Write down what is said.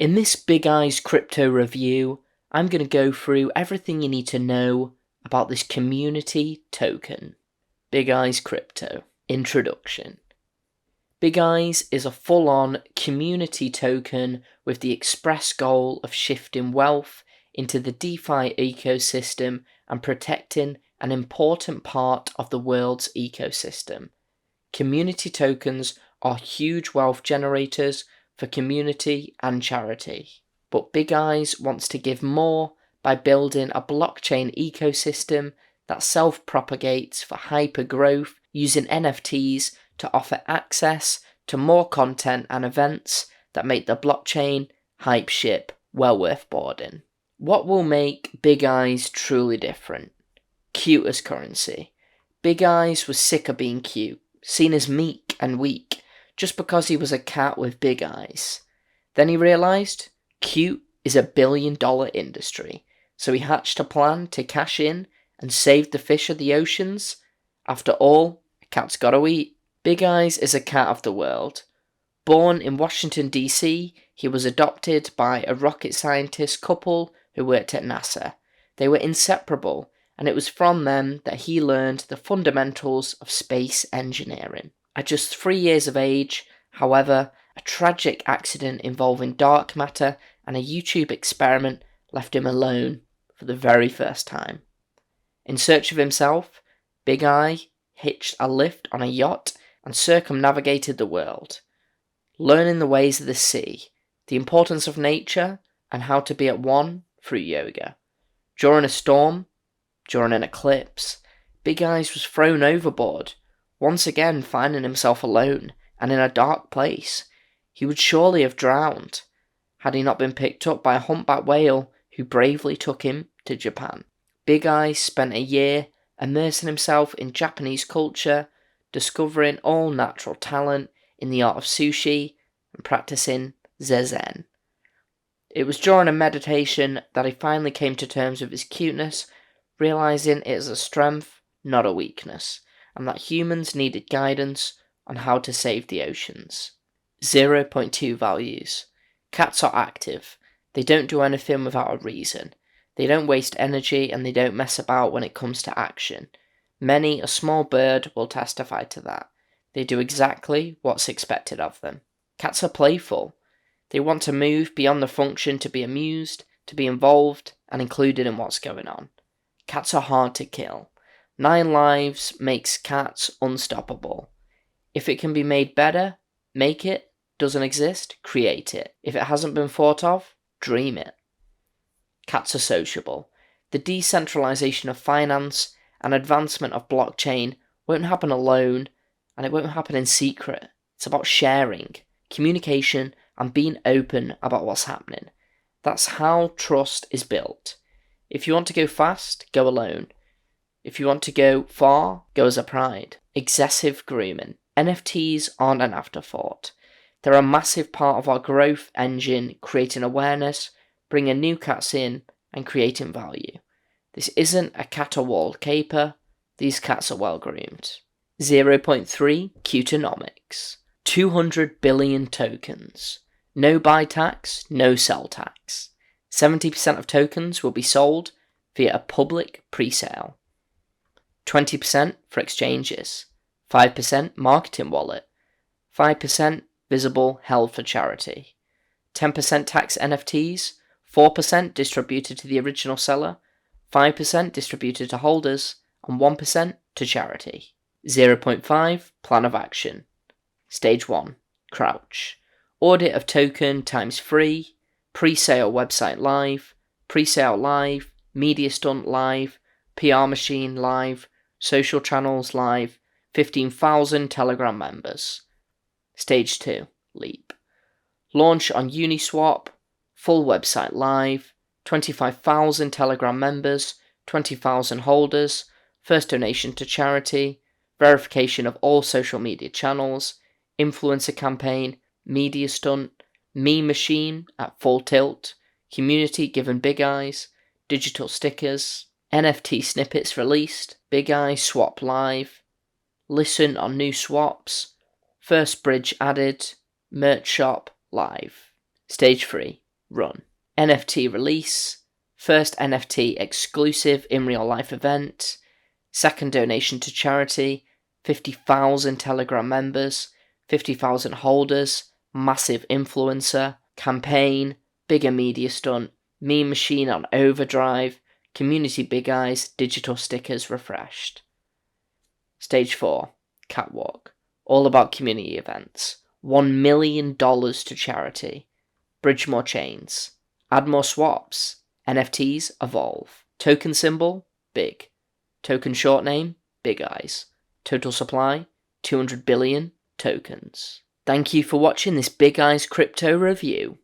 In this Big Eyes crypto review, I'm going to go through everything you need to know about this community token. Big Eyes Crypto. Introduction. Big Eyes is a full-on community token with the express goal of shifting wealth into the DeFi ecosystem and protecting an important part of the world's ecosystem. Community tokens are huge wealth generators for community and charity. But Big Eyes wants to give more by building a blockchain ecosystem that self-propagates for hyper growth using NFTs to offer access to more content and events that make the blockchain hype ship well worth boarding. What will make Big Eyes truly different? Cute as currency. Big Eyes was sick of being cute, seen as meek and weak, just because he was a cat with big eyes. Then he realised cute is a $1 billion industry, so he hatched a plan to cash in and save the fish of the oceans. After all, a cat's gotta eat. Big Eyes is a cat of the world. Born in Washington, D.C., he was adopted by a rocket scientist couple who worked at NASA. They were inseparable, and it was from them that he learned the fundamentals of space engineering. At just 3 years of age, however, a tragic accident involving dark matter and a YouTube experiment left him alone for the very first time. In search of himself, Big Eye hitched a lift on a yacht and circumnavigated the world, learning the ways of the sea, the importance of nature, and how to be at one through yoga. During a storm, during an eclipse, Big Eyes was thrown overboard, once again finding himself alone and in a dark place. He would surely have drowned had he not been picked up by a humpback whale who bravely took him to Japan. Big Eyes spent a year immersing himself in Japanese culture, discovering all natural talent in the art of sushi and practicing zazen. It was during a meditation that he finally came to terms with his cuteness, realizing it is a strength, not a weakness, and that humans needed guidance on how to save the oceans. 0.2 values. Cats are active. They don't do anything without a reason. They don't waste energy and they don't mess about when it comes to action. Many a small bird will testify to that. They do exactly what's expected of them. Cats are playful. They want to move beyond the function to be amused, to be involved and included in what's going on. Cats are hard to kill. 9 lives makes cats unstoppable. If it can be made better, make it. Doesn't exist, create it. If it hasn't been thought of, dream it. Cats are sociable. The decentralization of finance and advancement of blockchain won't happen alone, and it won't happen in secret. It's about sharing, communication, and being open about what's happening. That's how trust is built. If you want to go fast, go alone. If you want to go far, go as a pride. Excessive grooming. NFTs aren't an afterthought. They're a massive part of our growth engine, creating awareness, bringing new cats in, and creating value. This isn't a caterwaul caper. These cats are well groomed. 0.3 Cutenomics. 200 billion tokens. No buy tax, no sell tax. 70% of tokens will be sold via a public pre-sale. 20% for exchanges. 5% marketing wallet. 5% visible held for charity. 10% tax NFTs. 4% distributed to the original seller. 5% distributed to holders. And 1% to charity. 0.5 Plan of Action. Stage 1. Crouch. Audit of token times 3. Pre-sale website live. Pre-sale live. Media stunt live. PR machine live. Social channels live. 15,000 Telegram members. Stage 2. Leap. Launch on Uniswap. Full website live. 25,000 Telegram members. 20,000 holders. First donation to charity. Verification of all social media channels. Influencer campaign. Media stunt. Meme machine at full tilt. Community given Big Eyes. Digital stickers. NFT snippets released. Big Eye swap live. Listen on new swaps. First bridge added. Merch shop live. Stage 3. run. NFT release, first NFT exclusive in real life event, second donation to charity, 50,000 Telegram members, 50,000 holders, massive influencer, campaign, bigger media stunt, meme machine on overdrive, community big eyes, digital stickers refreshed. Stage 4, catwalk, all about community events, $1 million to charity, bridge more chains, add more swaps, NFTs evolve, token symbol, big, token short name, big eyes, total supply, 200 billion tokens. Thank you for watching this Big Eyes crypto review.